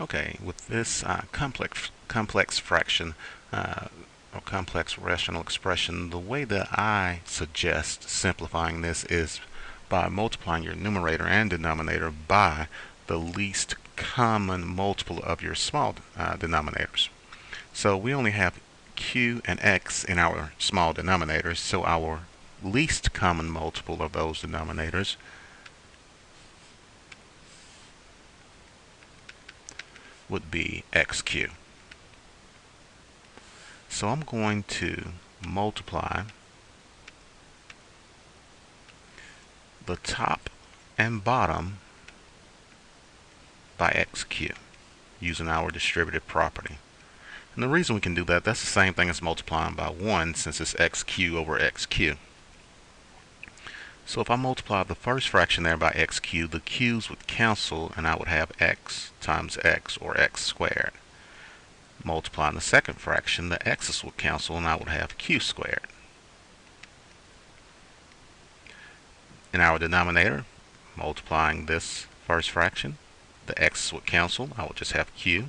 Okay, with this complex fraction or complex rational expression, the way that I suggest simplifying this is by multiplying your numerator and denominator by the least common multiple of your small denominators. So we only have q and x in our small denominators, so our least common multiple of those denominators would be xq. So I'm going to multiply the top and bottom by xq using our distributive property. And the reason we can do that, that's the same thing as multiplying by 1 since it's xq over xq. So if I multiply the first fraction there by xq, the q's would cancel and I would have x times x, or x squared. Multiplying the second fraction, the x's would cancel and I would have q squared. In our denominator, multiplying this first fraction, the x's would cancel, I would just have q.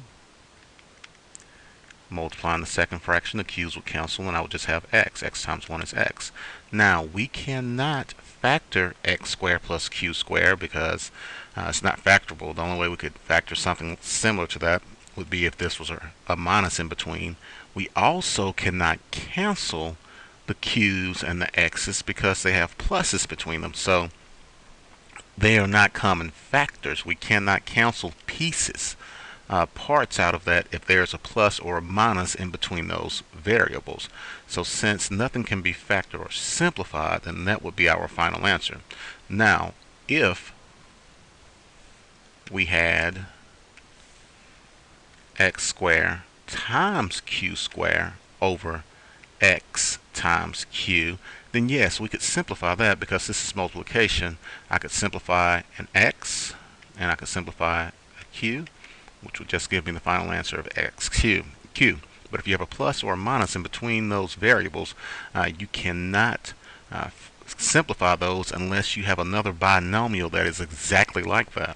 Multiplying the second fraction, the q's would cancel and I would just have x. X times 1 is x. Now we cannot factor x squared plus q squared because it's not factorable. The only way we could factor something similar to that would be if this was a minus in between. We also cannot cancel the q's and the x's because they have pluses between them. So they are not common factors. We cannot cancel pieces, parts out of that if there's a plus or a minus in between those variables. So since nothing can be factored or simplified, then that would be our final answer. Now, if we had x squared times q squared over x times q, then yes, we could simplify that because this is multiplication. I could simplify an x and I could simplify a q, which would just give me the final answer of xq. But if you have a plus or a minus in between those variables, you cannot simplify those unless you have another binomial that is exactly like that.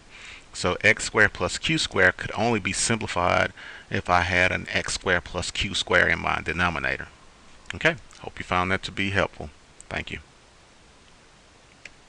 So x squared plus q squared could only be simplified if I had an x squared plus q squared in my denominator. Okay, hope you found that to be helpful. Thank you.